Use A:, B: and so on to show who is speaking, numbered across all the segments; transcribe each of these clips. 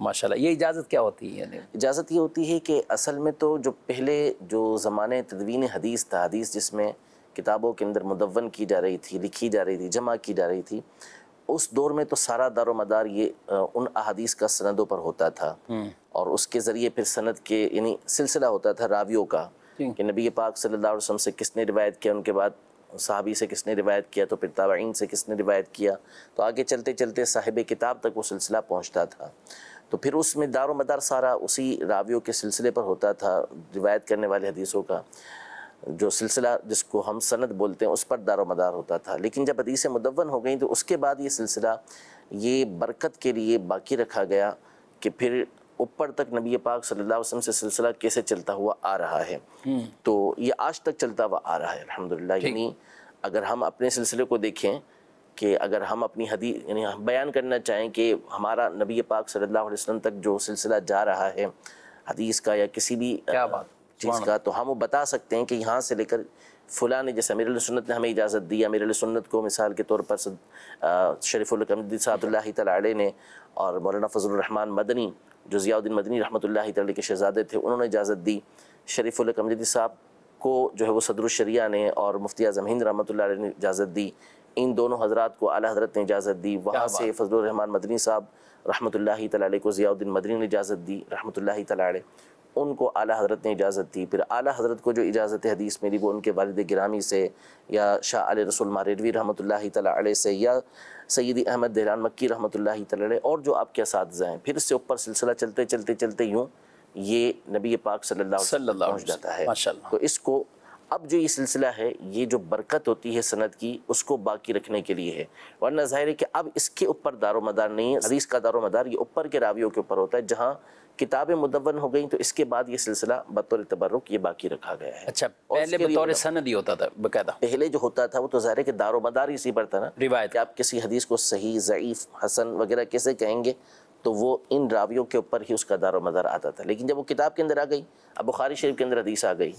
A: ماشاءاللہ. یہ اجازت کیا ہوتی ہے؟ یعنی
B: اجازت یہ ہوتی ہے کہ اصل میں تو جو پہلے جو زمانے تدوین حدیث تھا، حدیث جس میں کتابوں کے اندر مدون کی جا رہی تھی، لکھی جا رہی تھی، جمع کی جا رہی تھی، اس دور میں تو سارا دار و مدار یہ ان احادیث کا سندوں پر ہوتا تھا، اور اس کے ذریعے پھر سند کے یعنی سلسلہ ہوتا تھا راویوں کا کہ نبی پاک صلی اللہ علیہ وسلم سے کس نے روایت کیا، ان کے بعد صحابی سے کس نے روایت کیا، تو پھر تابعین سے کس نے روایت کیا، تو آگے چلتے چلتے صاحب کتاب تک وہ سلسلہ پہنچتا تھا. تو پھر اس میں دار و مدار سارا اسی راویوں کے سلسلے پر ہوتا تھا، روایت کرنے والے حدیثوں کا جو سلسلہ جس کو ہم سند بولتے ہیں اس پر دار و مدار ہوتا تھا. لیکن جب حدیثیں مدون ہو گئیں تو اس کے بعد یہ سلسلہ یہ برکت کے لیے باقی رکھا گیا کہ پھر اوپر تک نبی پاک صلی اللہ علیہ وسلم سے سلسلہ کیسے چلتا ہوا آ رہا ہے. تو یہ آج تک چلتا ہوا آ رہا ہے الحمدللہ. یعنی اگر ہم اپنے سلسلے کو دیکھیں کہ اگر ہم اپنی حدیث یعنی بیان کرنا چاہیں کہ ہمارا نبی پاک صلی اللہ علیہ وسلم تک جو سلسلہ جا رہا ہے حدیث کا یا کسی بھی چیز کا، تو ہم وہ بتا سکتے ہیں کہ یہاں سے لے کر فلاں نے، جیسے امیر علیہ سنت نے ہمیں اجازت دی، امیر علیہ سنت کو مثال کے طور پر شریف القمدی صاحب اللہ تعالیٰ علیہ نے اور مولانا فضل الرحمن مدنی جو ضیاء الدین مدنی رحمۃ اللہ تعالیٰ کے شہزادے تھے، انہوں نے اجازت دی. شریف القمدی صاحب کو جو ہے وہ صدر الشریعہ نے اور مفتی اعظم ہند رحمۃ اللہ علیہ نے اجازت دی. ان دونوں حضرات کو اعلیٰ حضرت نے اجازت دی. وہاں سے فضل الرحمن مدنی صاحب رحمۃ اللہ تعالیٰ علیہ کو ضیاء الدین مدنی نے اجازت دی رحمۃ اللہ تعالیٰ علیہ، ان کو اعلیٰ حضرت نے اجازت دی. پھر اعلیٰ حضرت کو جو اجازت حدیث ملی وہ ان کے والد گرامی سے یا شاہ علی رسول ماریڈوی رحمۃ اللہ تعالیٰ علیہ سے یا سیدی احمد دہلان مکی رحمۃ اللہ تعالیٰ علیہ اور جو آپ کے اساتذہ ہیں. پھر اس سے اوپر سلسلہ چلتے چلتے چلتے یوں یہ نبی پاک صلی اللہ علیہ وسلم پہنچ جاتا ہے. تو اس کو اب جو یہ سلسلہ ہے یہ جو برکت ہوتی ہے سند کی اس کو باقی رکھنے کے لیے ہے. ورنہ ظاہر ہے کہ اب اس کے اوپر دار و مدار نہیں ہے. حدیث کا دار و مدار یہ اوپر کے راویوں کے اوپر ہوتا ہے. جہاں کتابیں مدون ہو گئیں تو اس کے بعد یہ سلسلہ بطور تبرک یہ باقی رکھا گیا ہے.
A: اچھا، پہلے بطور سند ہی ہوتا تھا باقاعدہ؟
B: پہلے جو ہوتا تھا وہ تو ظاہر ہے کہ دار و مدار اسی پر تھا نا،
A: روایت
B: کہ آپ کسی حدیث کو صحیح، ضعیف، حسن وغیرہ کیسے کہیں گے، تو وہ ان راویوں کے اوپر ہی اس کا دار و مدار آتا تھا. لیکن جب وہ کتاب کے اندر آ گئی، اب بخاری شریف کے اندر حدیث آ گئی،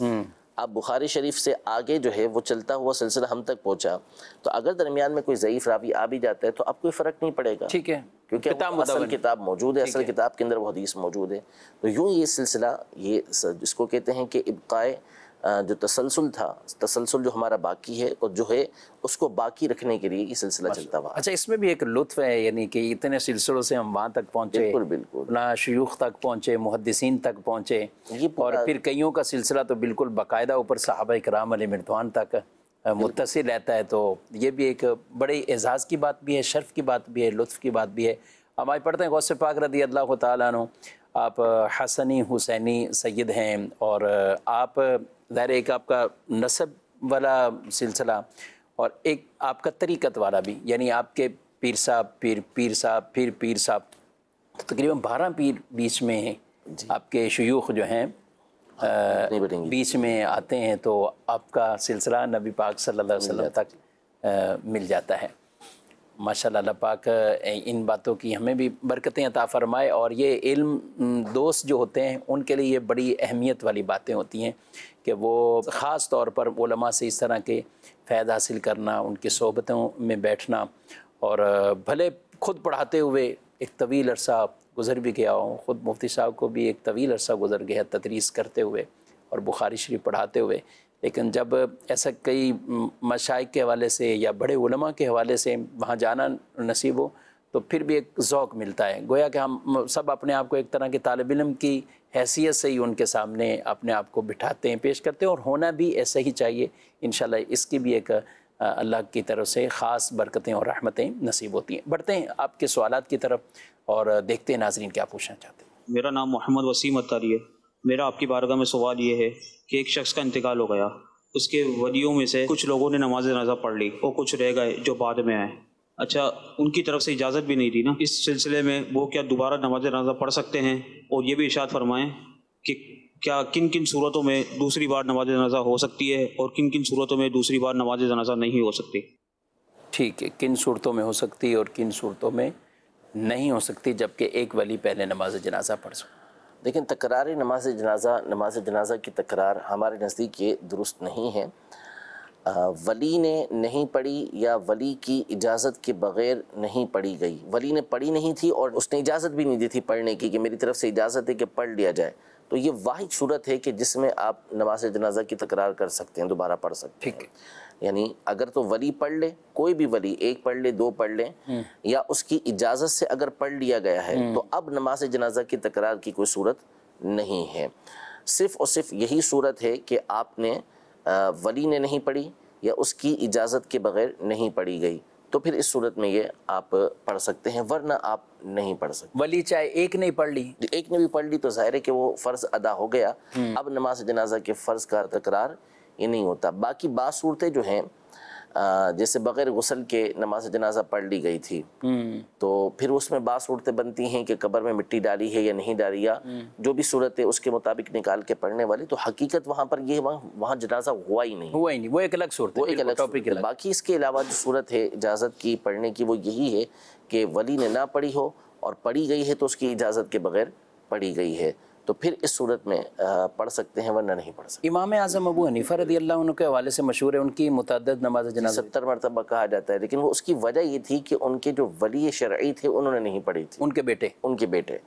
B: اب بخاری شریف سے آگے جو ہے وہ چلتا ہوا سلسلہ ہم تک پہنچا، تو اگر درمیان میں کوئی ضعیف راوی آ بھی جاتا ہے تو اب کوئی فرق نہیں پڑے گا،
A: ٹھیک ہے،
B: کیونکہ اصل کتاب موجود ہے، اصل کتاب کے اندر وہ حدیث موجود ہے. تو یوں یہ سلسلہ یہ جس کو کہتے ہیں کہ ابقائے جو تسلسل تھا، تسلسل جو ہمارا باقی ہے اور جو ہے اس کو باقی رکھنے کے لیے یہ سلسلہ چلتا ہوا.
A: اچھا، اس میں بھی ایک لطف ہے، یعنی کہ اتنے سلسلوں سے ہم وہاں تک پہنچے،
B: بالکل بالکل،
A: نہ شیوخ تک پہنچے، محدثین تک پہنچے، اور پھر کئیوں کا سلسلہ تو بالکل باقاعدہ اوپر صحابہ کرام علیہ مردوان تک متصل رہتا ہے. تو یہ بھی ایک بڑے اعزاز کی بات بھی ہے، شرف کی بات بھی ہے، لطف کی بات بھی ہے. ہم آج پڑھتے ہیں غوث پاک رضی اللہ تعالیٰ عنہ، آپ حسنی حسینی سید ہیں، اور آپ ظاہر ایک آپ کا نسب والا سلسلہ اور ایک آپ کا طریقت والا بھی، یعنی آپ کے پیر صاحب، پیر صاحب، پھر پیر صاحب، تقریباً 12 پیر بیچ میں ہیں آپ کے شیوخ جو ہیں بیچ میں آتے ہیں. تو آپ کا سلسلہ نبی پاک صلی اللہ علیہ وسلم تک مل جاتا ہے. ماشاءاللہ، اللہ پاک ان باتوں کی ہمیں بھی برکتیں عطا فرمائے. اور یہ علم دوست جو ہوتے ہیں ان کے لیے یہ بڑی اہمیت والی باتیں ہوتی ہیں کہ وہ خاص طور پر علماء سے اس طرح کے فیض حاصل کرنا، ان کی صحبتوں میں بیٹھنا، اور بھلے خود پڑھاتے ہوئے ایک طویل عرصہ گزر بھی گیا ہوں، خود مفتی صاحب کو بھی ایک طویل عرصہ گزر گیا تدریس کرتے ہوئے اور بخاری شریف پڑھاتے ہوئے، لیکن جب ایسا کئی مشائخ کے حوالے سے یا بڑے علماء کے حوالے سے وہاں جانا نصیب ہو تو پھر بھی ایک ذوق ملتا ہے. گویا کہ ہم سب اپنے آپ کو ایک طرح کے طالب علم کی حیثیت سے ہی ان کے سامنے اپنے آپ کو بٹھاتے ہیں، پیش کرتے ہیں، اور ہونا بھی ایسا ہی چاہیے. انشاءاللہ اس کی بھی ایک اللہ کی طرف سے خاص برکتیں اور رحمتیں نصیب ہوتی ہیں. بڑھتے ہیں آپ کے سوالات کی طرف اور دیکھتے ہیں ناظرین کیا پوچھنا چاہتے ہیں.
C: میرا نام محمد وسیم اتاری ہے. میرا آپ کی بارگاہ میں سوال یہ ہے کہ ایک شخص کا انتقال ہو گیا، اس کے ولیوں میں سے کچھ لوگوں نے نماز جنازہ پڑھ لی اور کچھ رہ گئے جو بعد میں آئے. اچھا، ان کی طرف سے اجازت بھی نہیں دی نا اس سلسلے میں، وہ کیا دوبارہ نماز جنازہ پڑھ سکتے ہیں؟ اور یہ بھی ارشاد فرمائیں کہ کیا کن کن صورتوں میں دوسری بار نماز جنازہ ہو سکتی ہے اور کن کن صورتوں میں دوسری بار نماز جنازہ نہیں ہو سکتی؟
A: ٹھیک ہے، کن صورتوں میں ہو سکتی ہے اور کن صورتوں میں نہیں ہو سکتی جبکہ ایک ولی پہلے نماز جنازہ پڑھ سکتا.
B: لیکن تکراری نماز جنازہ کی تکرار ہمارے نزدیک یہ درست نہیں ہے. ولی نے نہیں پڑھی یا ولی کی اجازت کے بغیر نہیں پڑھی گئی، ولی نے پڑھی نہیں تھی اور اس نے اجازت بھی نہیں دی تھی پڑھنے کی کہ میری طرف سے اجازت ہے کہ پڑھ لیا جائے، تو یہ واحد صورت ہے کہ جس میں آپ نماز جنازہ کی تکرار کر سکتے ہیں، دوبارہ پڑھ سکتے ہیں۔ یعنی اگر تو ولی پڑھ لے، کوئی بھی ولی، ایک پڑھ لے، دو پڑھ لیں، یا اس کی اجازت سے اگر پڑھ لیا گیا ہے تو اب نماز جنازہ کی تکرار کی کوئی صورت نہیں ہے۔ صرف اور صرف یہی صورت ہے کہ آپ نے ولی نے نہیں پڑھی یا اس کی اجازت کے بغیر نہیں پڑھی گئی، تو پھر اس صورت میں یہ آپ پڑھ سکتے ہیں، ورنہ آپ نہیں پڑھ سکتے۔
A: ولی چاہے ایک نہیں پڑھ لی،
B: ایک نے بھی پڑھ لی تو ظاہر ہے کہ وہ فرض ادا ہو گیا، اب نماز جنازہ کے فرض کا تکرار یہ نہیں ہوتا۔ باقی بعض صورتیں جو ہیں جیسے بغیر غسل کے نماز جنازہ پڑھ لی گئی تھی، تو پھر اس میں بعض صورتیں بنتی ہیں کہ قبر میں مٹی ڈالی ہے یا نہیں ڈالی، یا جو بھی صورت ہے اس کے مطابق نکال کے پڑھنے والی، تو حقیقت وہاں پر یہ وہاں جنازہ ہوا ہی نہیں،
A: وہ ایک الگ صورت ہے،
B: وہ ایک الگ صورت ہے۔ باقی اس کے علاوہ جو صورت ہے اجازت کی پڑھنے کی وہ یہی ہے کہ ولی نے نہ پڑھی ہو اور پڑھی گئی ہے تو اس کی اجازت کے بغیر پڑھی گئی ہے، تو پھر اس صورت میں پڑھ سکتے ہیں، ورنہ نہیں پڑھ سکتے۔
A: امام اعظم ابو حنیفہ رضی اللہ عنہ کے حوالے سے مشہور ہے ان کی متعدد نماز جنازہ
B: 70 مرتبہ کہا جاتا ہے، لیکن وہ اس کی وجہ یہ تھی کہ ان کے جو ولی شرعی تھے انہوں نے نہیں پڑھی تھی،
A: ان کے بیٹے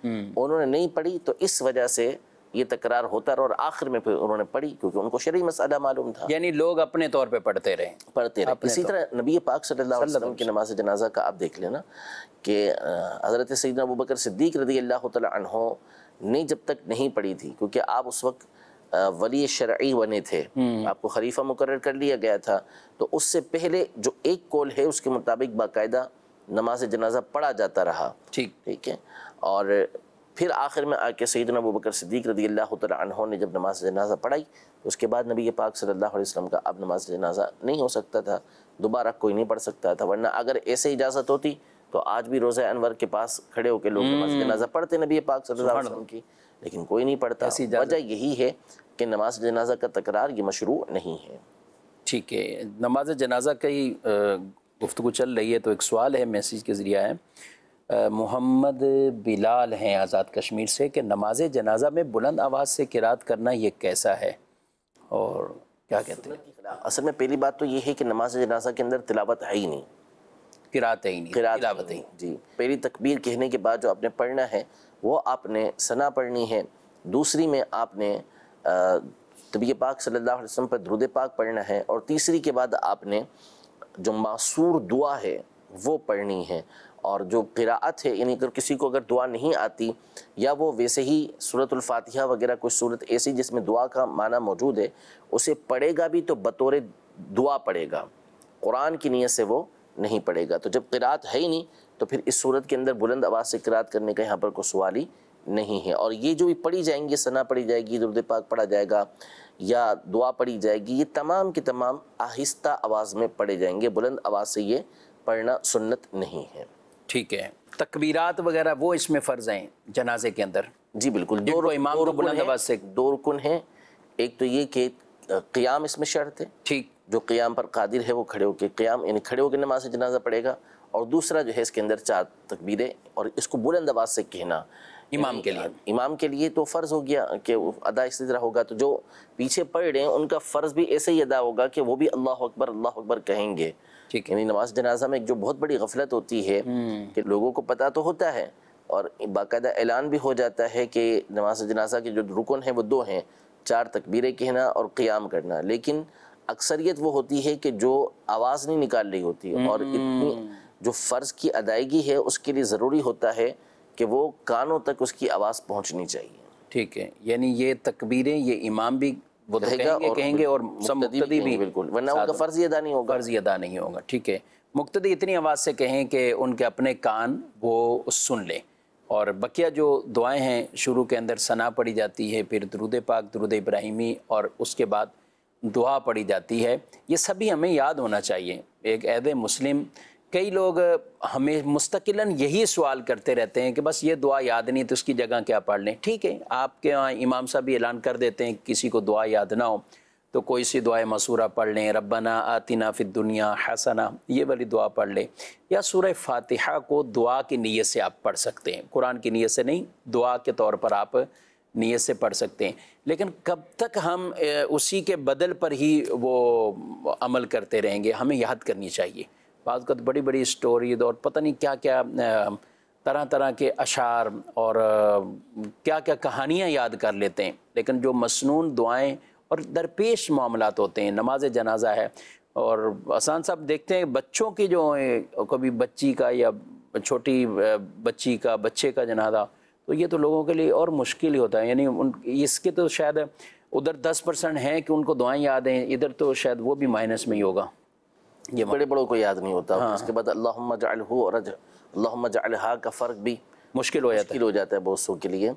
B: انہوں نے نہیں پڑھی، تو اس وجہ سے یہ تکرار ہوتا رہا، اور آخر میں پھر انہوں نے پڑھی کیونکہ ان کو شرعی مسئلہ معلوم تھا،
A: یعنی لوگ اپنے طور پہ پڑھتے رہے۔
B: اسی طرح نبی پاک صلی اللہ علیہ وسلم کی نماز جنازہ کا آپ دیکھ لینا کہ حضرت سیدنا ابوبکر صدیق رضی اللہ تعالی عنہ نے جب تک نہیں پڑھی تھی، کیونکہ آپ اس وقت ولی شرعی بنے تھے، آپ کو خلیفہ مقرر کر لیا گیا تھا، تو اس سے پہلے جو ایک قول ہے اس کے مطابق باقاعدہ نماز جنازہ پڑھا جاتا رہا، ٹھیک ہے، اور پھر آخر میں آ کے سیدنا ابوبکر صدیق رضی اللہ تعالی عنہ نے جب نماز جنازہ پڑھائی، اس کے بعد نبی پاک صلی اللہ علیہ وسلم کا اب نماز جنازہ نہیں ہو سکتا تھا، دوبارہ کوئی نہیں پڑھ سکتا تھا، ورنہ اگر ایسے اجازت ہوتی تو آج بھی روضہ انور کے پاس کھڑے ہو کے لوگ نماز جنازہ پڑھتے نبی پاک صلی اللہ علیہ وسلم کی، لیکن کوئی نہیں پڑھتا۔ وجہ یہی ہے کہ نماز جنازہ کا تکرار یہ مشروع نہیں ہے۔
A: ٹھیک ہے، نماز جنازہ کا ہی گفتگو چل رہی ہے تو ایک سوال ہے، میسیج کے ذریعہ ہے، محمد بلال ہیں آزاد کشمیر سے، کہ نماز جنازہ میں بلند آواز سے قرات کرنا یہ کیسا ہے اور کیا کہتے ہیں؟
B: اصل میں پہلی بات تو یہ ہے کہ نماز جنازہ کے اندر تلاوت ہے ہی نہیں،
A: قرات ہی نہیں، تلاوت ہی۔
B: جی، پہلی تکبیر کہنے کے بعد جو آپ نے پڑھنا ہے وہ آپ نے ثنا پڑھنی ہے، دوسری میں آپ نے نبی پاک صلی اللہ علیہ وسلم پر درود پاک پڑھنا ہے، اور تیسری کے بعد آپ نے جو معصور دعا ہے وہ پڑھنی ہے، اور جو قراءت ہے یعنی اگر کسی کو اگر دعا نہیں آتی یا وہ ویسے ہی سورۃ الفاتحہ وغیرہ کوئی صورت ایسی جس میں دعا کا معنی موجود ہے اسے پڑھے گا بھی تو بطور دعا پڑھے گا، قرآن کی نیت سے وہ نہیں پڑھے گا۔ تو جب قراءت ہے ہی نہیں تو پھر اس صورت کے اندر بلند آواز سے قراءت کرنے کا یہاں پر کوئی سوال ہی نہیں ہے، اور یہ جو بھی پڑھی جائیں گی، ثنا پڑھی جائے گی، درود پاک پڑھا جائے گا یا دعا پڑھی جائے گی، یہ تمام کی تمام آہستہ آواز میں پڑھے جائیں گے، بلند آواز سے یہ پڑھنا سنت نہیں ہے۔
A: ٹھیک ہے، تکبیرات وغیرہ وہ اس میں فرض ہیں جنازے کے اندر؟
B: جی بالکل،
A: امام کو بلند آواز سے
B: دو رکن ہیں، ایک تو یہ کہ قیام اس میں شرط ہے،
A: ٹھیک،
B: جو قیام پر قادر ہے وہ کھڑے ہو کے قیام یعنی کھڑے ہو کے نماز جنازہ پڑھے گا، اور دوسرا جو ہے اس کے اندر 4 تکبیریں، اور اس کو بلند آواز سے کہنا
A: امام کے لیے،
B: امام کے لیے تو فرض ہو گیا کہ ادا اسی طرح ہوگا، تو جو پیچھے پڑھ رہے ہیں ان کا فرض بھی ایسے ہی ادا ہوگا کہ وہ بھی اللہ اکبر کہیں گے۔
A: ٹھیک ہے،
B: یعنی نماز جنازہ میں ایک جو بہت بڑی غفلت ہوتی ہے کہ لوگوں کو پتہ تو ہوتا ہے اور باقاعدہ اعلان بھی ہو جاتا ہے کہ نماز جنازہ کے جو رکن ہیں وہ 2 ہیں، 4 تکبیریں کہنا اور قیام کرنا، لیکن اکثریت وہ ہوتی ہے کہ جو آواز نہیں نکال رہی ہوتی، اور اتنی جو فرض کی ادائیگی ہے اس کے لیے ضروری ہوتا ہے کہ وہ کانوں تک اس کی آواز پہنچنی چاہیے۔
A: ٹھیک ہے، یعنی یہ تکبیریں یہ امام بھی وہ کہیں گے اور مقتدی بھی،
B: بالکل، ورنہ ان کا فرض ہی ادا نہیں ہوگا،
A: فرض ادا نہیں ہوگا۔ ٹھیک ہے، مقتدی اتنی آواز سے کہیں کہ ان کے اپنے کان وہ سن لیں، اور بقیہ جو دعائیں ہیں شروع کے اندر ثنا پڑھی جاتی ہے، پھر درود پاک، درود ابراہیمی، اور اس کے بعد دعا پڑھی جاتی ہے، یہ سبھی ہمیں یاد ہونا چاہیے۔ ایک عہد مسلم کئی لوگ ہمیں مستقلاً یہی سوال کرتے رہتے ہیں کہ بس یہ دعا یاد نہیں تو اس کی جگہ کیا پڑھ لیں۔ ٹھیک ہے، آپ کے وہاں امام صاحب بھی اعلان کر دیتے ہیں کسی کو دعا یاد نہ ہو تو کوئی سی دعائے مسورہ پڑھ لیں، ربنا آتنا فی الدنیا حسنہ، یہ والی دعا پڑھ لیں، یا سورہ فاتحہ کو دعا کی نیت سے آپ پڑھ سکتے ہیں، قرآن کی نیت سے نہیں، دعا کے طور پر آپ نیت سے پڑھ سکتے ہیں، لیکن کب تک ہم اسی کے بدل پر ہی وہ عمل کرتے رہیں گے؟ ہمیں یاد کرنی چاہیے۔ بعض اوقات بڑی بڑی اسٹوریز اور پتہ نہیں کیا کیا طرح طرح کے اشعار اور کیا کیا کہانیاں یاد کر لیتے ہیں، لیکن جو مسنون دعائیں اور درپیش معاملات ہوتے ہیں، نماز جنازہ ہے، اور آسان صاحب دیکھتے ہیں بچوں کی جو کبھی بچی کا یا چھوٹی بچی کا بچے کا جنازہ، تو یہ تو لوگوں کے لیے اور مشکل ہی ہوتا ہے، یعنی اس کے تو شاید ادھر 10% ہیں کہ ان کو دعائیں یاد ہیں، ادھر تو شاید وہ بھی مائنس میں ہی ہوگا۔
B: یہ بڑے بڑوں کو یاد نہیں ہوتا، اس کے بعد اللہم اجعلہ اور اللہم اجعلہا کا فرق بھی
A: مشکل ہو
B: جاتا ہے بہت سو کے لیے،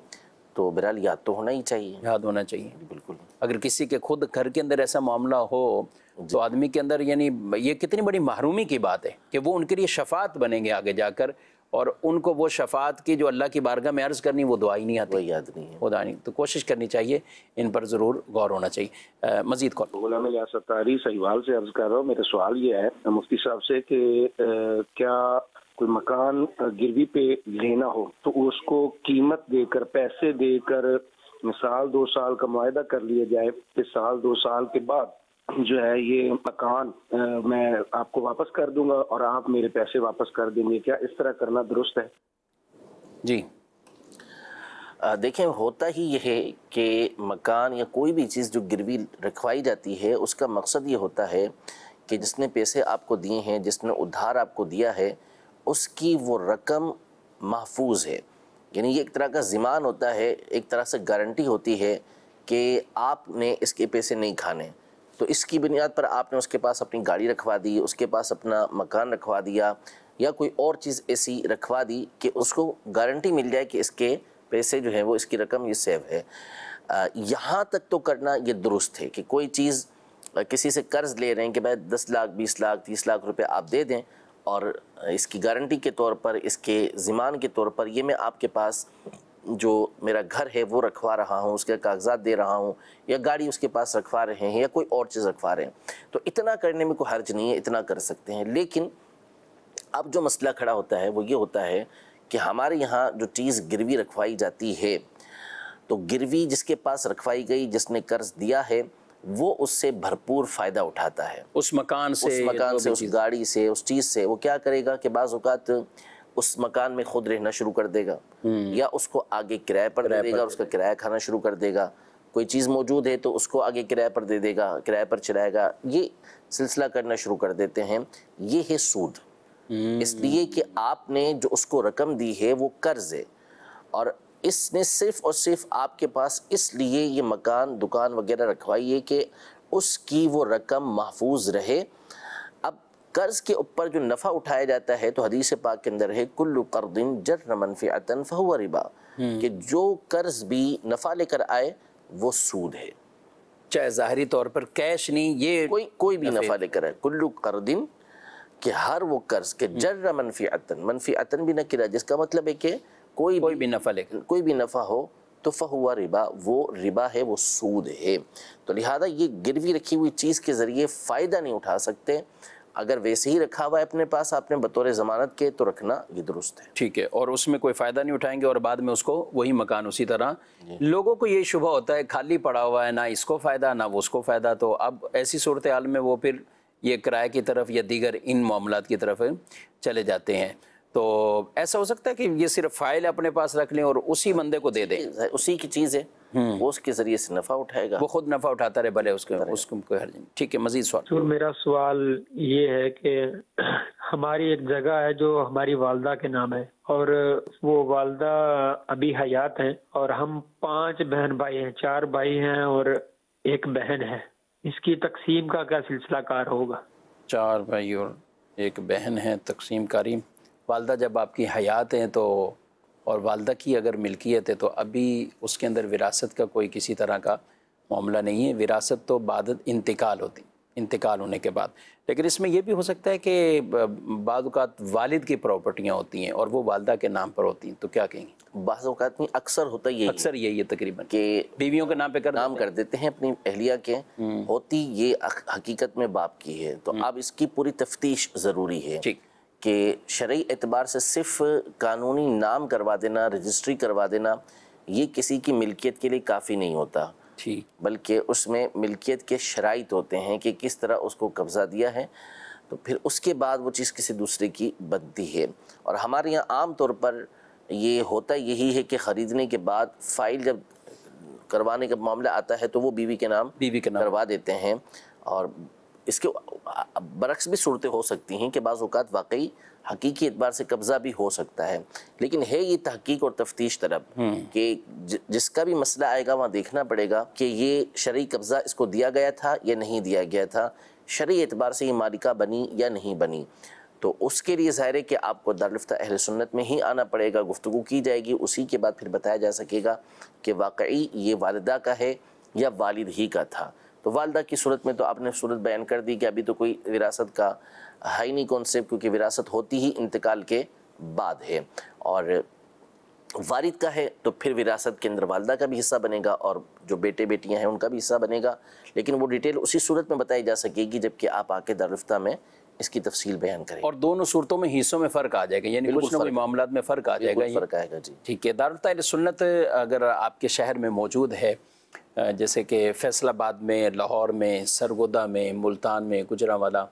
B: تو بہرحال یاد تو ہونا ہی چاہیے،
A: یاد ہونا چاہیے
B: بالکل۔
A: اگر کسی کے خود گھر کے اندر ایسا معاملہ ہو تو آدمی کے اندر، یعنی یہ کتنی بڑی محرومی کی بات ہے کہ وہ ان کے لیے شفاعت بنیں گے آگے جا کر، اور ان کو وہ شفاعت کی جو اللہ کی بارگاہ میں عرض کرنی وہ دعا ہی نہیں آتی،
B: وہ یاد نہیں ہے،
A: وہ دعا نہیں، تو کوشش کرنی چاہیے، ان پر ضرور غور ہونا چاہیے۔ مزید کال۔
D: غلام الیاس ستاری سہیوال سے عرض کر رہا ہوں، میرا سوال یہ ہے مفتی صاحب سے کہ کیا کوئی مکان گروی پہ لینا ہو تو اس کو قیمت دے کر، پیسے دے کر، مثال 2 سال کا معاہدہ کر لیا جائے کہ سال 2 سال کے بعد جو ہے یہ مکان میں آپ کو واپس کر دوں گا اور آپ میرے پیسے واپس کر دیں گے، کیا اس طرح کرنا درست ہے؟
A: جی
B: دیکھیں، ہوتا ہی یہ ہے کہ مکان یا کوئی بھی چیز جو گروی رکھوائی جاتی ہے اس کا مقصد یہ ہوتا ہے کہ جس نے پیسے آپ کو دیے ہیں، جس نے ادھار آپ کو دیا ہے، اس کی وہ رقم محفوظ ہے، یعنی یہ ایک طرح کا ضمان ہوتا ہے، ایک طرح سے گارنٹی ہوتی ہے کہ آپ نے اس کے پیسے نہیں کھانے، تو اس کی بنیاد پر آپ نے اس کے پاس اپنی گاڑی رکھوا دی، اس کے پاس اپنا مکان رکھوا دیا، یا کوئی اور چیز ایسی رکھوا دی کہ اس کو گارنٹی مل جائے کہ اس کے پیسے جو ہیں وہ، اس کی رقم یہ سیو ہے۔ یہاں تک تو کرنا یہ درست ہے کہ کوئی چیز کسی سے قرض لے رہے ہیں کہ بھائی 10 لاکھ 20 لاکھ 30 لاکھ روپے آپ دے دیں، اور اس کی گارنٹی کے طور پر، اس کے ضمان کے طور پر یہ میں آپ کے پاس جو میرا گھر ہے وہ رکھوا رہا ہوں، اس کے کاغذات دے رہا ہوں، یا گاڑی اس کے پاس رکھوا رہے ہیں، یا کوئی اور چیز رکھوا رہے ہیں، تو اتنا کرنے میں کوئی حرج نہیں ہے، اتنا کر سکتے ہیں۔ لیکن اب جو مسئلہ کھڑا ہوتا ہے وہ یہ ہوتا ہے کہ ہمارے یہاں جو چیز گروی رکھوائی جاتی ہے، تو گروی جس کے پاس رکھوائی گئی، جس نے قرض دیا ہے، وہ اس سے بھرپور فائدہ اٹھاتا ہے،
A: اس مکان سے،
B: اس گاڑی سے، اس چیز سے۔ وہ کیا کرے گا کہ بعض اوقات اس مکان میں خود رہنا شروع کر دے گا، یا اس کو آگے کرائے پر دے دے گا، اس کا کرایہ کھانا شروع کر دے گا۔ کوئی چیز موجود ہے تو اس کو آگے کرائے پر دے دے گا، کرائے پر چلائے گا، یہ سلسلہ کرنا شروع کر دیتے ہیں۔ یہ ہے سود، اس لیے کہ آپ نے جو اس کو رقم دی ہے وہ قرض ہے، اور اس نے صرف اور صرف آپ کے پاس اس لیے یہ مکان دکان وغیرہ رکھوائی ہے کہ اس کی وہ رقم محفوظ رہے۔ اب قرض کے اوپر جو نفع اٹھایا جاتا ہے، تو حدیث پاک کے اندر ہے کل قرض جر منفعۃ فہو ربا، کہ جو قرض بھی نفع لے کر آئے وہ سود ہے،
A: چاہے ظاہری طور پر کیش نہیں، یہ
B: کوئی بھی نفع لے کر آئے، کل قرض، کہ ہر وہ قرض کہ جر منفعۃ بھی نہ کرا، جس کا مطلب ہے کہ کوئی
A: بھی نفع لے کر،
B: کوئی بھی نفع ہو تو فہو ربا، وہ ربا ہے، وہ سود ہے۔ تو لہذا یہ گروی رکھی ہوئی چیز کے ذریعے فائدہ نہیں اٹھا سکتے، اگر ویسے ہی رکھا ہوا ہے اپنے پاس آپ نے بطور ضمانت کے، تو رکھنا یہ درست ہے،
A: ٹھیک ہے، اور اس میں کوئی فائدہ نہیں اٹھائیں گے، اور بعد میں اس کو وہی مکان اسی طرح لوگوں کو یہ شبہ ہوتا ہے خالی پڑا ہوا ہے، نہ اس کو فائدہ نہ وہ اس کو فائدہ، تو اب ایسی صورتحال میں وہ پھر یہ کرائے کی طرف یا دیگر ان معاملات کی طرف چلے جاتے ہیں۔ تو ایسا ہو سکتا ہے کہ یہ صرف فائل اپنے پاس رکھ لیں اور اسی بندے کو دے دیں،
B: اسی کی چیز ہے، وہ اس کے ذریعے سے نفع اٹھائے گا،
A: وہ خود نفع اٹھاتا رہے، بھلے اس کو کوئی حرج نہیں۔ ٹھیک ہے، مزید سوال۔
E: میرا سوال یہ ہے کہ ہماری ایک جگہ ہے جو ہماری والدہ کے نام ہے، اور وہ والدہ ابھی حیات ہیں، اور ہم 5 بہن بھائی ہیں، 4 بھائی ہیں اور 1 بہن ہے، اس کی تقسیم کا کیا سلسلہ کار ہوگا؟
A: 4 بھائی اور 1 بہن ہے، تقسیم کاری۔ والدہ جب آپ کی حیات ہیں تو، اور والدہ کی اگر ملکیت ہے تو ابھی اس کے اندر وراثت کا کوئی کسی طرح کا معاملہ نہیں ہے، وراثت تو بعد انتقال ہوتی، انتقال ہونے کے بعد۔ لیکن اس میں یہ بھی ہو سکتا ہے کہ بعض اوقات والد کی پراپرٹیاں ہوتی ہیں اور وہ والدہ کے نام پر ہوتی ہیں، تو کیا کہیں گے؟
B: بعض اوقات میں اکثر ہوتا یہی
A: اکثر یہی ہے تقریباً
B: کہ
A: بیویوں کے نام پہ
B: نام کر دیتے ہیں اپنی اہلیہ کے، ہوتی یہ حقیقت میں باپ کی ہے، تو اب اس کی پوری تفتیش ضروری ہے
A: ٹھیک،
B: کہ شرعی اعتبار سے صرف قانونی نام کروا دینا، رجسٹری کروا دینا، یہ کسی کی ملکیت کے لیے کافی نہیں ہوتا،
A: ٹھیک،
B: بلکہ اس میں ملکیت کے شرائط ہوتے ہیں کہ کس طرح اس کو قبضہ دیا ہے، تو پھر اس کے بعد وہ چیز کسی دوسرے کی بنتی ہے۔ اور ہمارے یہاں عام طور پر یہ ہوتا یہی ہے کہ خریدنے کے بعد فائل جب کروانے کا معاملہ آتا ہے تو وہ بیوی کے نام کروا دیتے ہیں، اور اس کے برعکس بھی صورتیں ہو سکتی ہیں کہ بعض اوقات واقعی حقیقی اعتبار سے قبضہ بھی ہو سکتا ہے، لیکن ہے یہ تحقیق اور تفتیش طلب کہ جس کا بھی مسئلہ آئے گا وہاں دیکھنا پڑے گا کہ یہ شرعی قبضہ اس کو دیا گیا تھا یا نہیں دیا گیا تھا، شرعی اعتبار سے یہ مالکہ بنی یا نہیں بنی۔ تو اس کے لیے ظاہر ہے کہ آپ کو دارالفتہ اہل سنت میں ہی آنا پڑے گا، گفتگو کی جائے گی، اسی کے بعد پھر بتایا جا سکے گا کہ واقعی یہ والدہ کا ہے یا والد ہی کا تھا۔ تو والدہ کی صورت میں تو آپ نے صورت بیان کر دی کہ ابھی تو کوئی وراثت کا ہے ہی نہیں کانسیپٹ، کیونکہ وراثت ہوتی ہی انتقال کے بعد ہے، اور والد کا ہے تو پھر وراثت کے اندر والدہ کا بھی حصہ بنے گا اور جو بیٹے بیٹیاں ہیں ان کا بھی حصہ بنے گا، لیکن وہ ڈیٹیل اسی صورت میں بتائی جا سکے گی جب کہ آپ آ کے دارالفتہ میں اس کی تفصیل بیان کریں،
A: اور دونوں صورتوں میں حصوں میں فرق آ جائے گا، یعنی کچھ نہ کچھ معاملات میں فرق آ جائے گا،
B: فرق آئے گا جی۔
A: ٹھیک ہے۔ دارالفتہ اہل سنت اگر آپ کے شہر میں موجود ہے، جیسے کہ فیصل آباد میں، لاہور میں، سرگودا میں، ملتان میں، گجرانوالہ،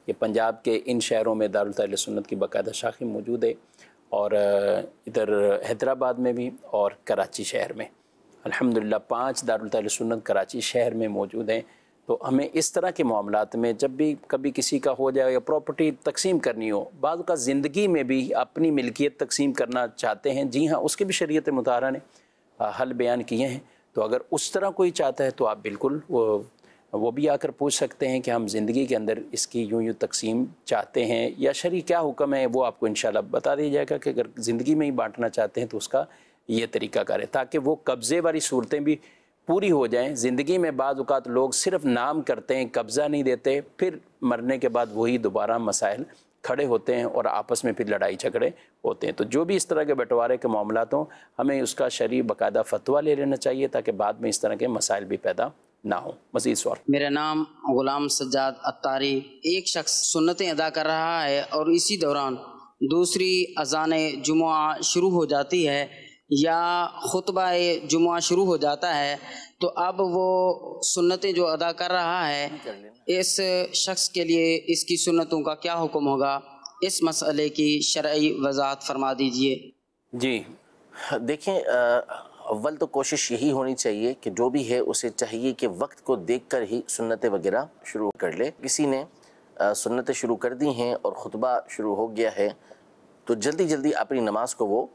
A: یہ پنجاب کے ان شہروں میں دارالفتہ اہل سنت کی باقاعدہ شاخیں موجود ہے، اور ادھر حیدرآباد میں بھی اور کراچی شہر میں الحمدللہ 5 دارالفتہ اہل سنت کراچی شہر میں موجود ہیں۔ تو ہمیں اس طرح کے معاملات میں جب بھی کبھی کسی کا ہو جائے یا پراپرٹی تقسیم کرنی ہو، بعض کا زندگی میں بھی اپنی ملکیت تقسیم کرنا چاہتے ہیں، جی ہاں، اس کے بھی شریعت مطہرہ نے حل بیان کیے ہیں، تو اگر اس طرح کوئی چاہتا ہے تو آپ بالکل وہ بھی آ کر پوچھ سکتے ہیں کہ ہم زندگی کے اندر اس کی یوں تقسیم چاہتے ہیں یا شرعی کیا حکم ہے، وہ آپ کو انشاءاللہ بتا دیا جائے گا کہ اگر زندگی میں ہی بانٹنا چاہتے ہیں تو اس کا یہ طریقہ کار ہے، تاکہ وہ قبضے والی صورتیں بھی پوری ہو جائیں۔ زندگی میں بعض اوقات لوگ صرف نام کرتے ہیں، قبضہ نہیں دیتے، پھر مرنے کے بعد وہی دوبارہ مسائل کھڑے ہوتے ہیں اور آپس میں پھر لڑائی جھگڑے ہوتے ہیں۔ تو جو بھی اس طرح کے بٹوارے کے معاملات ہوں، ہمیں اس کا شرعی باقاعدہ فتویٰ لے لینا چاہیے تاکہ بعد میں اس طرح کے مسائل بھی پیدا نہ ہوں۔ مزید سوال؟
F: میرا نام غلام سجاد اتاری۔ ایک شخص سنتیں ادا کر رہا ہے اور اسی دوران دوسری اذان جمعہ شروع ہو جاتی ہے یا خطبہ جمعہ شروع ہو جاتا ہے، تو اب وہ سنتیں جو ادا کر رہا ہے، اس شخص کے لیے اس کی سنتوں کا کیا حکم ہوگا؟ اس مسئلے کی شرعی وضاحت فرما دیجئے۔
B: جی دیکھیں، اول تو کوشش یہی ہونی چاہیے کہ جو بھی ہے اسے چاہیے کہ وقت کو دیکھ کر ہی سنتیں وغیرہ شروع کر لے۔ کسی نے سنتیں شروع کر دی ہیں اور خطبہ شروع ہو گیا ہے تو جلدی جلدی اپنی نماز کو وہ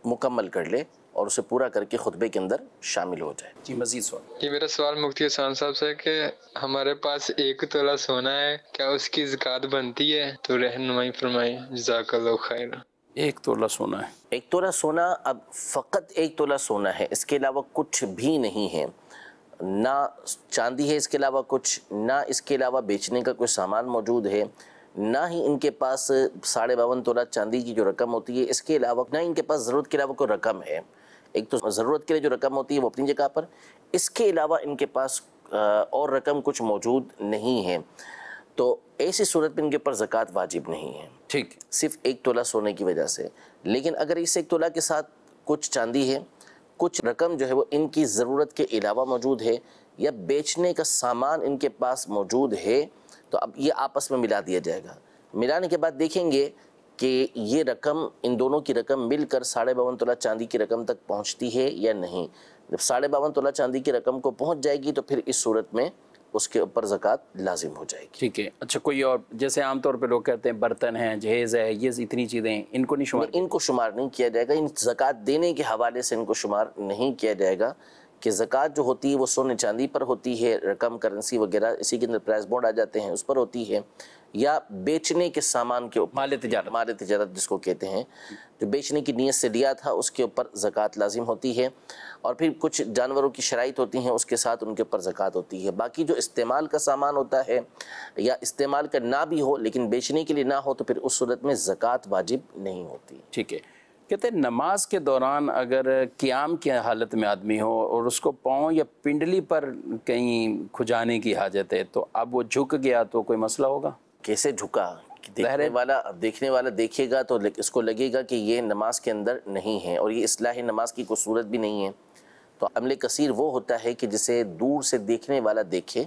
B: مکمل کر لے اور اسے پورا کر کے خطبے کے اندر شامل ہو جائے۔
A: جی مزید سوال؟
G: یہ میرا سوال مفتی حسان صاحب سے ہے کہ ہمارے پاس 1 تولہ سونا ہے، کیا اس کی زکوٰۃ بنتی ہے؟ تو رہنمائی فرمائیں، جزاک اللہ خیر۔
A: 1 تولہ سونا ہے،
B: 1 تولہ سونا، اب فقط 1 تولہ سونا ہے، اس کے علاوہ کچھ بھی نہیں ہے، نہ چاندی ہے اس کے علاوہ کچھ، نہ اس کے علاوہ بیچنے کا کوئی سامان موجود ہے، نہ ہی ان کے پاس 52.5 تولہ چاندی کی جو رقم ہوتی ہے اس کے علاوہ، نہ ان کے پاس ضرورت کے علاوہ کوئی رقم ہے۔ ایک تو ضرورت کے لیے جو رقم ہوتی ہے وہ اپنی جگہ پر، اس کے علاوہ ان کے پاس اور رقم کچھ موجود نہیں ہے، تو ایسی صورت میں ان کے اوپر زکوٰۃ واجب نہیں ہے،
A: ٹھیک،
B: صرف 1 تولہ سونے کی وجہ سے۔ لیکن اگر اس 1 تولہ کے ساتھ کچھ چاندی ہے، کچھ رقم جو ہے وہ ان کی ضرورت کے علاوہ موجود ہے، یا بیچنے کا سامان ان کے پاس موجود ہے، تو اب یہ آپس میں ملا دیا جائے گا۔ ملانے کے بعد دیکھیں گے کہ یہ رقم، ان دونوں کی رقم مل کر 52.5 تولہ چاندی کی رقم تک پہنچتی ہے یا نہیں۔ جب 52.5 تولہ چاندی کی رقم کو پہنچ جائے گی تو پھر اس صورت میں اس کے اوپر زکوٰۃ لازم ہو جائے گی۔
A: ٹھیک ہے۔ اچھا، کوئی اور جیسے عام طور پہ لوگ کہتے ہیں برتن ہیں، جہیز ہے، یہ اتنی چیزیں ہیں، ان کو نہیں شمار؟
B: ان کو شمار نہیں کیا جائے گا، ان زکوٰۃ دینے کے حوالے سے ان کو شمار نہیں کیا جائے گا، کہ زکوٰۃ جو ہوتی ہے وہ سونے چاندی پر ہوتی ہے، رقم کرنسی وغیرہ اسی کے اندر پرائز بونڈ آ جاتے ہیں اس پر ہوتی ہے، یا بیچنے کے سامان کے اوپر، مال تجارت جس کو کہتے ہیں، جو بیچنے کی نیت سے لیا تھا اس کے اوپر زکوٰۃ لازم ہوتی ہے، اور پھر کچھ جانوروں کی شرائط ہوتی ہیں اس کے ساتھ ان کے اوپر زکوٰۃ ہوتی ہے۔ باقی جو استعمال کا سامان ہوتا ہے یا استعمال کا نہ بھی ہو لیکن بیچنے کے لیے نہ ہو تو پھر اس صورت میں زکوٰۃ واجب نہیں ہوتی۔
A: ٹھیک ہے۔ کہتے ہیں نماز کے دوران اگر قیام کی حالت میں آدمی ہو اور اس کو پاؤں یا پنڈلی پر کہیں کھجانے کی حاجت ہے تو اب وہ جھک گیا تو کوئی مسئلہ ہوگا؟
B: کیسے جھکا، دیکھنے والا دیکھے گا تو اس کو لگے گا کہ یہ نماز کے اندر نہیں ہے اور یہ اصلاح نماز کی کوئی صورت بھی نہیں ہے. تو عمل کثیر وہ ہوتا ہے کہ جسے دور سے دیکھنے والا دیکھے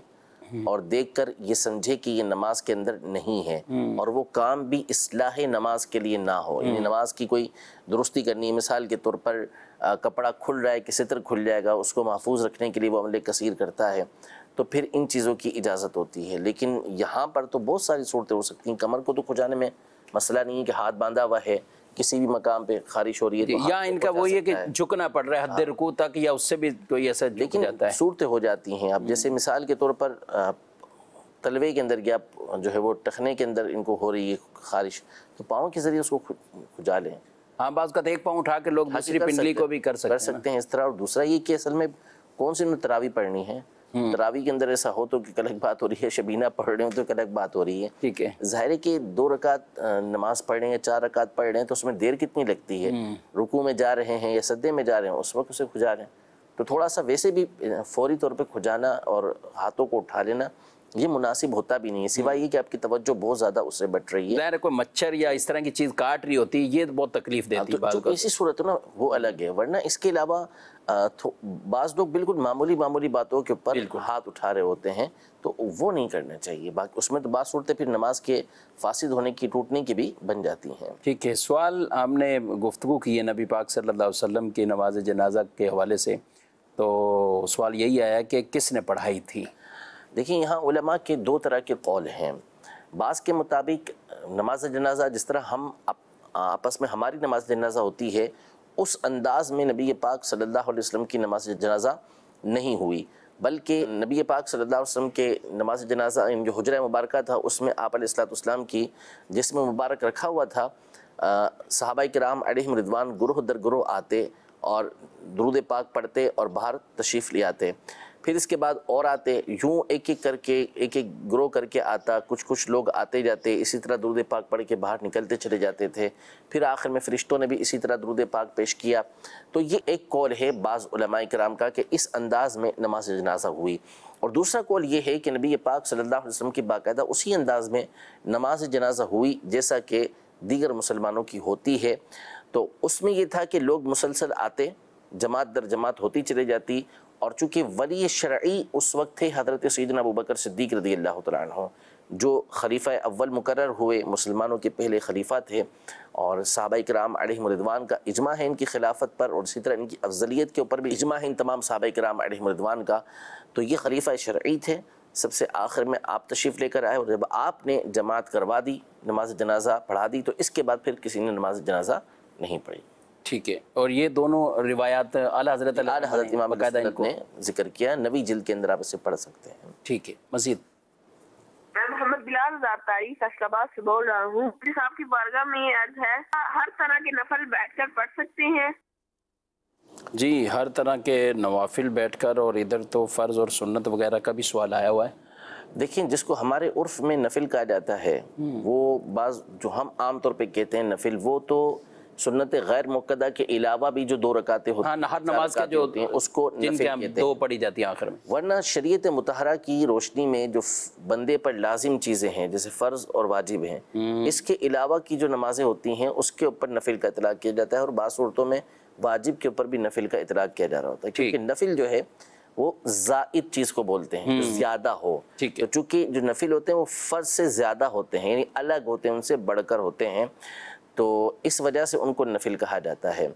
B: اور دیکھ کر یہ سمجھے کہ یہ نماز کے اندر نہیں ہے اور وہ کام بھی اصلاح نماز کے لیے نہ ہو. یعنی نماز کی کوئی درستی کرنی ہے، مثال کے طور پر کپڑا کھل رہا ہے کہ ستر کھل جائے گا، اس کو محفوظ رکھنے کے لیے وہ عمل کثیر کرتا ہے، تو پھر ان چیزوں کی اجازت ہوتی ہے. لیکن یہاں پر تو بہت ساری صورتیں ہو سکتی ہیں. کمر کو تو کھجانے میں مسئلہ نہیں ہے کہ ہاتھ باندھا ہوا ہے، کسی بھی مقام پہ خارش ہو رہی ہے
A: یا ان کا وہی ہے کہ جھکنا پڑ رہا ہے حد رکوع تک، یا اس سے بھی کوئی ایسا جھک جاتا ہے.
B: صورتیں ہو جاتی ہیں. اب جیسے مثال کے طور پر تلوے کے اندر گیا جو ہے وہ ٹخنے کے اندر ان کو ہو رہی ہے خارش، تو پاؤں کے ذریعے اس کو کھجا لیں.
A: ہاں بعض کا ایک پاؤں اٹھا کے لوگ دوسری پنڈلی کو بھی کر سکتے ہیں
B: اس طرح. اور دوسرا یہ کہ اصل میں کون سی انہیں تراویح پڑھنی ہے. تراویح کے اندر ایسا ہو تو کہ الگ بات ہو رہی ہے، شبینہ پڑھ رہے ہوں تو الگ بات ہو رہی ہے.
A: ٹھیک ہے.
B: ظاہر ہے کہ 2 رکعت نماز پڑھ رہے ہیں، 4 رکعت پڑھ رہے ہیں، تو اس میں دیر کتنی لگتی ہے. رکوع میں جا رہے ہیں یا سجدے میں جا رہے ہیں، اس وقت اسے کھجا رہے ہیں. تو تھوڑا سا ویسے بھی فوری طور پہ کھجانا اور ہاتھوں کو اٹھا لینا یہ مناسب ہوتا بھی نہیں ہے، سوائے یہ کہ آپ کی توجہ بہت زیادہ اس سے بٹ رہی ہے.
A: ظاہر ہے کوئی مچھر یا اس طرح کی چیز کاٹ رہی ہوتی ہے، یہ بہت تکلیف دیتی ہے.
B: جو ایسی صورت ہے نا وہ الگ ہے. ورنہ اس کے علاوہ بعض لوگ بالکل معمولی باتوں کے اوپر ہاتھ اٹھا رہے ہوتے ہیں تو وہ نہیں کرنا چاہیے. باقی اس میں تو بعض صورتیں پھر نماز کے فاسد ہونے کی، ٹوٹنے کی بھی بن جاتی ہیں.
A: ٹھیک ہے. سوال ہم نے گفتگو کی ہے نبی پاک صلی اللہ علیہ وسلم کی نماز جنازہ کے حوالے سے، تو سوال یہی آیا کہ کس نے پڑھائی تھی.
B: دیکھیں یہاں علماء کے 2 طرح کے قول ہیں. بعض کے مطابق نماز جنازہ جس طرح ہم آپس میں ہماری نماز جنازہ ہوتی ہے اس انداز میں نبی پاک صلی اللہ علیہ وسلم کی نماز جنازہ نہیں ہوئی، بلکہ نبی پاک صلی اللہ علیہ وسلم کے نماز جنازہ جو حجرہ مبارکہ تھا اس میں آپ علیہ السلام کی جسم مبارک رکھا ہوا تھا. صحابہ کرام علیہم رضوان گروہ در گروہ آتے اور درود پاک پڑھتے اور باہر تشریف لے آتے. پھر اس کے بعد اور آتے، یوں ایک ایک گروہ کر کے آتا، کچھ لوگ آتے جاتے، اسی طرح درود پاک پڑھ کے باہر نکلتے چلے جاتے تھے. پھر آخر میں فرشتوں نے بھی اسی طرح درود پاک پیش کیا. تو یہ ایک قول ہے بعض علماء کرام کا کہ اس انداز میں نماز جنازہ ہوئی. اور دوسرا قول یہ ہے کہ نبی پاک صلی اللہ علیہ وسلم کی باقاعدہ اسی انداز میں نماز جنازہ ہوئی جیسا کہ دیگر مسلمانوں کی ہوتی ہے. تو اس میں یہ تھا کہ لوگ مسلسل آتے، جماعت در جماعت ہوتی چلے جاتی، اور چونکہ ولی شرعی اس وقت تھے حضرت سیدنا ابوبکر صدیق رضی اللہ تعالیٰ عنہ، جو خلیفہ اول مقرر ہوئے، مسلمانوں کے پہلے خلیفہ تھے، اور صحابہ کرام علیہم رضوان کا اجماع ہے ان کی خلافت پر، اور اسی طرح ان کی افضلیت کے اوپر بھی اجماع ہے ان تمام صحابہ کرام علیہم رضوان کا. تو یہ خلیفہ شرعی تھے. سب سے آخر میں آپ تشریف لے کر آئے، اور جب آپ نے جماعت کروا دی، نماز جنازہ پڑھا دی، تو اس کے بعد پھر کسی نے نماز جنازہ نہیں پڑھی.
A: ٹھیک ہے. اور یہ دونوں روایات اعلیٰ حضرت
B: امام مسند نے ذکر کیا، 9ویں جلد کے اندر آپ اسے پڑھ سکتے ہیں.
A: ٹھیک ہے. مزید
H: میں محمد بلال زارتاری فیصل آباد سے بول رہا ہوں. صاحب کی بارگاہ میں یہ عرض ہے، ہر طرح کے نفل بیٹھ کر پڑھ سکتے ہیں؟
A: جی ہر طرح کے نوافل بیٹھ کر، اور ادھر تو فرض اور سنت وغیرہ کا بھی سوال آیا ہوا ہے.
B: دیکھیں جس کو ہمارے عرف میں نفل کہا جاتا ہے، وہ بعض جو ہم عام طور پہ کہتے ہیں نفل، وہ تو سنت غیر مؤکدہ کے علاوہ بھی جو 2 رکعتیں ہوتی ہیں،
A: ہر نماز کے جو
B: ہوتی ہیں، اس کو
A: جن کے ہم 2 پڑھی جاتی ہیں آخر میں.
B: ورنہ شریعت مطہرہ کی روشنی میں جو بندے پر لازم چیزیں ہیں جیسے فرض اور واجب ہیں، اس کے علاوہ کی جو نمازیں ہوتی ہیں اس کے اوپر نفل کا اطلاق کیا جاتا ہے، اور بعض صورتوں میں واجب کے اوپر بھی نفل کا اطلاق کیا جا رہا ہوتا ہے، کیونکہ نفل جو ہے وہ زائد چیز کو بولتے ہیں، جو زیادہ ہو. تو چونکہ جو نفل ہوتے ہیں وہ فرض سے زیادہ ہوتے ہیں، یعنی الگ ہوتے ہیں، ان سے بڑھ کر ہوتے ہیں، تو اس وجہ سے ان کو نفل کہا جاتا ہے.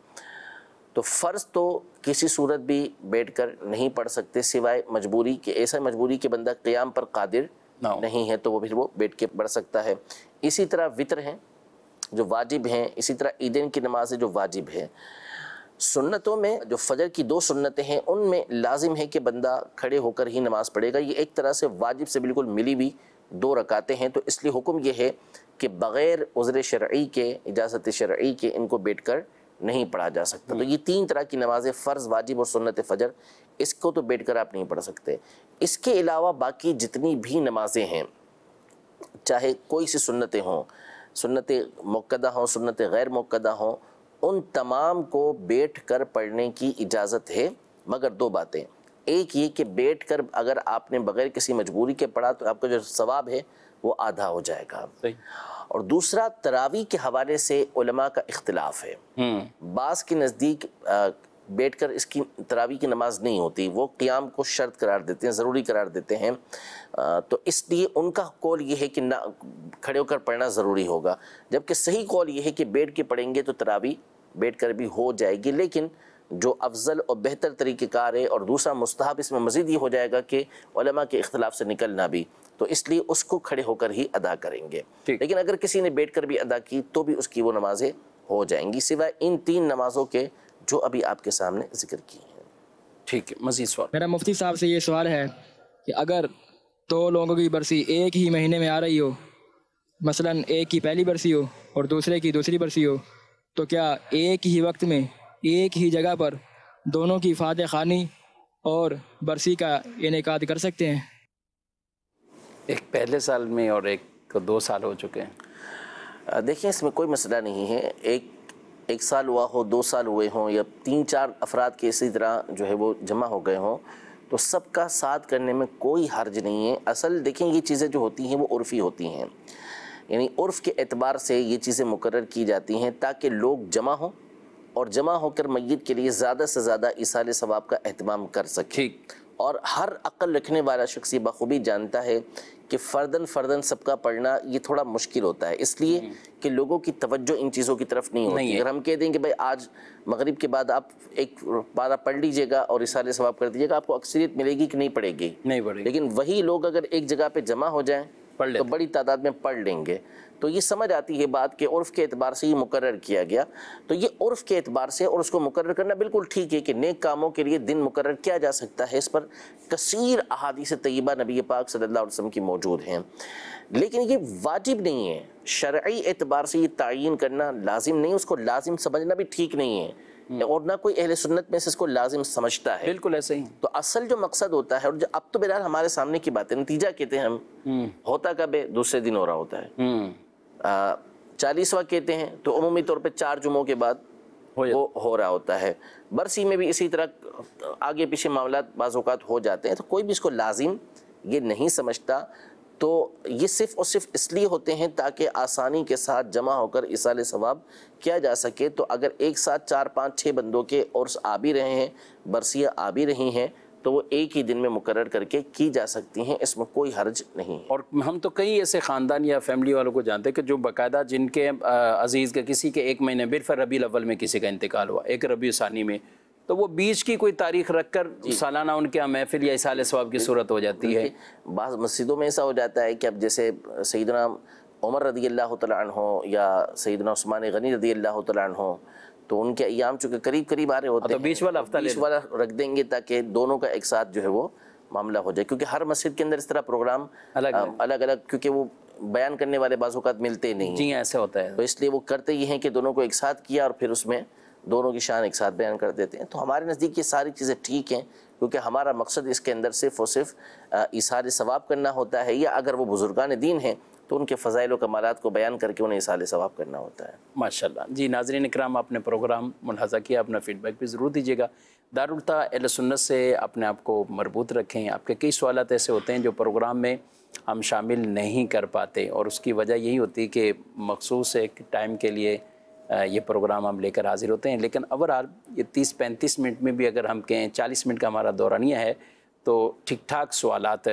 B: تو فرض تو کسی صورت بھی بیٹھ کر نہیں پڑھ سکتے سوائے مجبوری کے، ایسا مجبوری کہ بندہ قیام پر قادر نہیں ہے تو وہ پھر وہ بیٹھ کے پڑھ سکتا ہے. اسی طرح وطر ہیں جو واجب ہیں، اسی طرح عیدین کی نماز جو واجب ہے. سنتوں میں جو فجر کی 2 سنتیں ہیں ان میں لازم ہے کہ بندہ کھڑے ہو کر ہی نماز پڑھے گا. یہ ایک طرح سے واجب سے بالکل ملی ہوئی 2 رکعتیں ہیں، تو اس لیے حکم یہ ہے کہ بغیر عذر شرعی کے، اجازت شرعی کے، ان کو بیٹھ کر نہیں پڑھا جا سکتا. تو یہ 3 طرح کی نمازیں، فرض، واجب اور سنت فجر، اس کو تو بیٹھ کر آپ نہیں پڑھ سکتے. اس کے علاوہ باقی جتنی بھی نمازیں ہیں، چاہے کوئی سی سنتیں ہوں، سنت مؤکدہ ہوں، سنت غیر مؤکدہ ہوں، ان تمام کو بیٹھ کر پڑھنے کی اجازت ہے، مگر 2 باتیں. ایک یہ کہ بیٹھ کر اگر آپ نے بغیر کسی مجبوری کے پڑھا تو آپ کا جو ثواب ہے وہ آدھا ہو جائے گا، اور دوسرا تراویح کے حوالے سے علماء کا اختلاف ہے. بعض کے نزدیک بیٹھ کر اس کی تراویح کی نماز نہیں ہوتی، وہ قیام کو شرط قرار دیتے ہیں، ضروری قرار دیتے ہیں، تو اس لیے ان کا قول یہ ہے کہ نہ کھڑے ہو کر پڑھنا ضروری ہوگا، جبکہ صحیح قول یہ ہے کہ بیٹھ کے پڑھیں گے تو تراویح بیٹھ کر بھی ہو جائے گی. لیکن جو افضل اور بہتر طریقہ کار ہے اور دوسرا مستحب اس میں مزید یہ ہو جائے گا کہ علماء کے اختلاف سے نکلنا بھی، تو اس لیے اس کو کھڑے ہو کر ہی ادا کریں گے. لیکن اگر کسی نے بیٹھ کر بھی ادا کی تو بھی اس کی وہ نمازیں ہو جائیں گی، سوائے ان 3 نمازوں کے جو ابھی آپ کے سامنے ذکر کی ہیں.
A: ٹھیک ہے، مزید سوال.
I: میرا مفتی صاحب سے یہ سوال ہے کہ اگر 2 لوگوں کی برسی ایک ہی مہینے میں آ رہی ہو، مثلا ایک کی پہلی برسی ہو اور دوسرے کی دوسری برسی ہو، تو کیا ایک ہی وقت میں ایک ہی جگہ پر دونوں کی فاتح خوانی اور برسی کا انعقاد کر سکتے ہیں؟
A: ایک پہلے سال میں اور ایک کو 2 سال ہو چکے ہیں.
B: دیکھیں اس میں کوئی مسئلہ نہیں ہے، ایک سال ہوا ہو، 2 سال ہوئے ہوں، یا 3-4 افراد کے اسی طرح جو ہے وہ جمع ہو گئے ہوں، تو سب کا ساتھ کرنے میں کوئی حرج نہیں ہے. اصل دیکھیں یہ چیزیں جو ہوتی ہیں وہ عرفی ہوتی ہیں، یعنی عرف کے اعتبار سے یہ چیزیں مقرر کی جاتی ہیں تاکہ لوگ جمع ہوں اور جمع ہو کر میت کے لیے زیادہ سے زیادہ ایصال ثواب کا اہتمام کر سکیں. اور ہر عقل رکھنے والا شخص یہ بخوبی جانتا ہے کہ فرداً سب کا پڑھنا یہ تھوڑا مشکل ہوتا ہے، اس لیے کہ لوگوں کی توجہ ان چیزوں کی طرف نہیں ہوتی. اگر ہم کہہ دیں کہ بھائی آج مغرب کے بعد آپ ایک پارہ پڑھ لیجئے گا اور ایصال ثواب کر دیجئے گا، آپ کو اکثریت ملے گی کہ نہیں پڑے گی؟ نہیں پڑے گی. لیکن وہی لوگ اگر ایک جگہ پہ جمع ہو جائیں تو بڑی تعداد میں پڑھ لیں گے. تو یہ سمجھ آتی ہے بات کہ عرف کے اعتبار سے یہ مقرر کیا گیا. تو یہ عرف کے اعتبار سے اور اس کو مقرر کرنا بالکل ٹھیک ہے کہ نیک کاموں کے لیے دن مقرر کیا جا سکتا ہے. اس پر کثیر احادیث طیبہ نبی پاک صلی اللہ علیہ وسلم کی موجود ہیں، لیکن یہ واجب نہیں ہے. شرعی اعتبار سے یہ تعین کرنا لازم نہیں، اس کو لازم سمجھنا بھی ٹھیک نہیں ہے، اور نہ کوئی اہل سنت میں سے اس کو لازم سمجھتا ہے.
A: بالکل ایسے ہی.
B: تو اصل جو مقصد ہوتا ہے، اور اب تو بہرحال ہمارے سامنے کی بات ہے، نتیجہ کہتے ہیں ہم، ہوتا کب ہے؟ دوسرے دن ہو رہا ہوتا ہے. 40واں کہتے ہیں تو عمومی طور پہ 4 جمعوں کے بعد وہ ہو رہا ہوتا ہے. برسی میں بھی اسی طرح آگے پیچھے معاملات بعض اوقات ہو جاتے ہیں، تو کوئی بھی اس کو لازم یہ نہیں سمجھتا. تو یہ صرف اور صرف اس لیے ہوتے ہیں تاکہ آسانی کے ساتھ جمع ہو کر ایصال ثواب کیا جا سکے. تو اگر ایک ساتھ 4 5 6 بندوں کے عرس آ بھی رہے ہیں، برسیاں آ بھی رہی ہیں، تو وہ ایک ہی دن میں مقرر کر کے کی جا سکتی ہیں، اس میں کوئی حرج نہیں.
A: اور ہم تو کئی ایسے خاندان یا فیملی والوں کو جانتے ہیں کہ جو باقاعدہ جن کے عزیز کے کسی کے 1 مہینے بالفعل ربیع الاول میں کسی کا انتقال ہوا، ایک ربیع ثانی میں، تو وہ بیچ کی کوئی تاریخ رکھ کر سالانہ ان کے محفل یا ایصال ثواب کی صورت ہو جاتی ہے.
B: بعض مسجدوں میں ایسا ہو جاتا ہے کہ اب جیسے سیدنا عمر رضی اللہ تعالیٰ عنہ یا سیدنا عثمان غنی رضی اللہ تعالیٰ عنہ، تو ان کے ایام چونکہ قریب آ رہے ہوتے ہیں، بیچ والا رکھ دیں گے تاکہ دونوں کا ایک ساتھ جو ہے وہ معاملہ ہو جائے. کیونکہ ہر مسجد کے اندر اس طرح پروگرام الگ کیونکہ وہ بیان کرنے والے بعض اوقات ملتے نہیں.
A: جی ایسے ہوتا ہے.
B: تو اس لیے وہ کرتے یہ ہیں کہ دونوں کو ایک ساتھ کیا اور پھر اس میں دونوں کی شان ایک ساتھ بیان کر دیتے ہیں. تو ہمارے نزدیک یہ ساری چیزیں ٹھیک ہیں، کیونکہ ہمارا مقصد اس کے اندر صرف اور صرف ایصال ثواب کرنا ہوتا ہے، یا اگر وہ بزرگان دین ہیں تو ان کے فضائل و کمالات کو بیان کر کے انہیں ایصال ثواب کرنا ہوتا ہے.
A: ماشاءاللہ. جی ناظرین اکرام، آپ نے پروگرام ملاحظہ کیا، اپنا فیڈ بیک بھی ضرور دیجیے گا. دارالفتہ اہل سنت سے اپنے آپ کو مربوط رکھیں. آپ کے کئی سوالات ایسے ہوتے ہیں جو پروگرام میں ہم شامل نہیں کر پاتے، اور اس کی وجہ یہی ہوتی ہے کہ مخصوص ایک ٹائم کے لیے یہ پروگرام ہم لے کر حاضر ہوتے ہیں. لیکن اوورآل یہ 30-35 منٹ میں بھی اگر ہم کہیں 40 منٹ کا ہمارا دورانیہ ہے تو ٹھیک ٹھاک سوالات،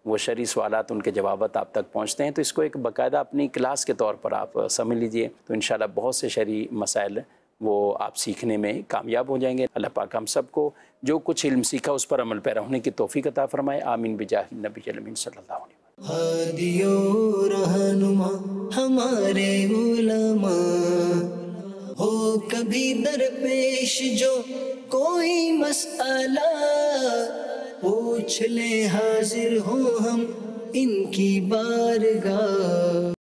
A: وہ شرعی سوالات، ان کے جوابات آپ تک پہنچتے ہیں. تو اس کو ایک باقاعدہ اپنی کلاس کے طور پر آپ سمجھ لیجئے، تو انشاءاللہ بہت سے شرعی مسائل وہ آپ سیکھنے میں کامیاب ہو جائیں گے. اللہ پاک ہم سب کو جو کچھ علم سیکھا اس پر عمل پیرا ہونے کی توفیق عطا فرمائے. آمین بجاہ النبی الامین صلی اللہ علیہ وسلم.
J: ہادی و رہنما ہمارے علماء، ہو کبھی درپیش جو کوئی مسئلہ، پوچھ لیں حاضر ہوں ہم ان کی بارگاہ.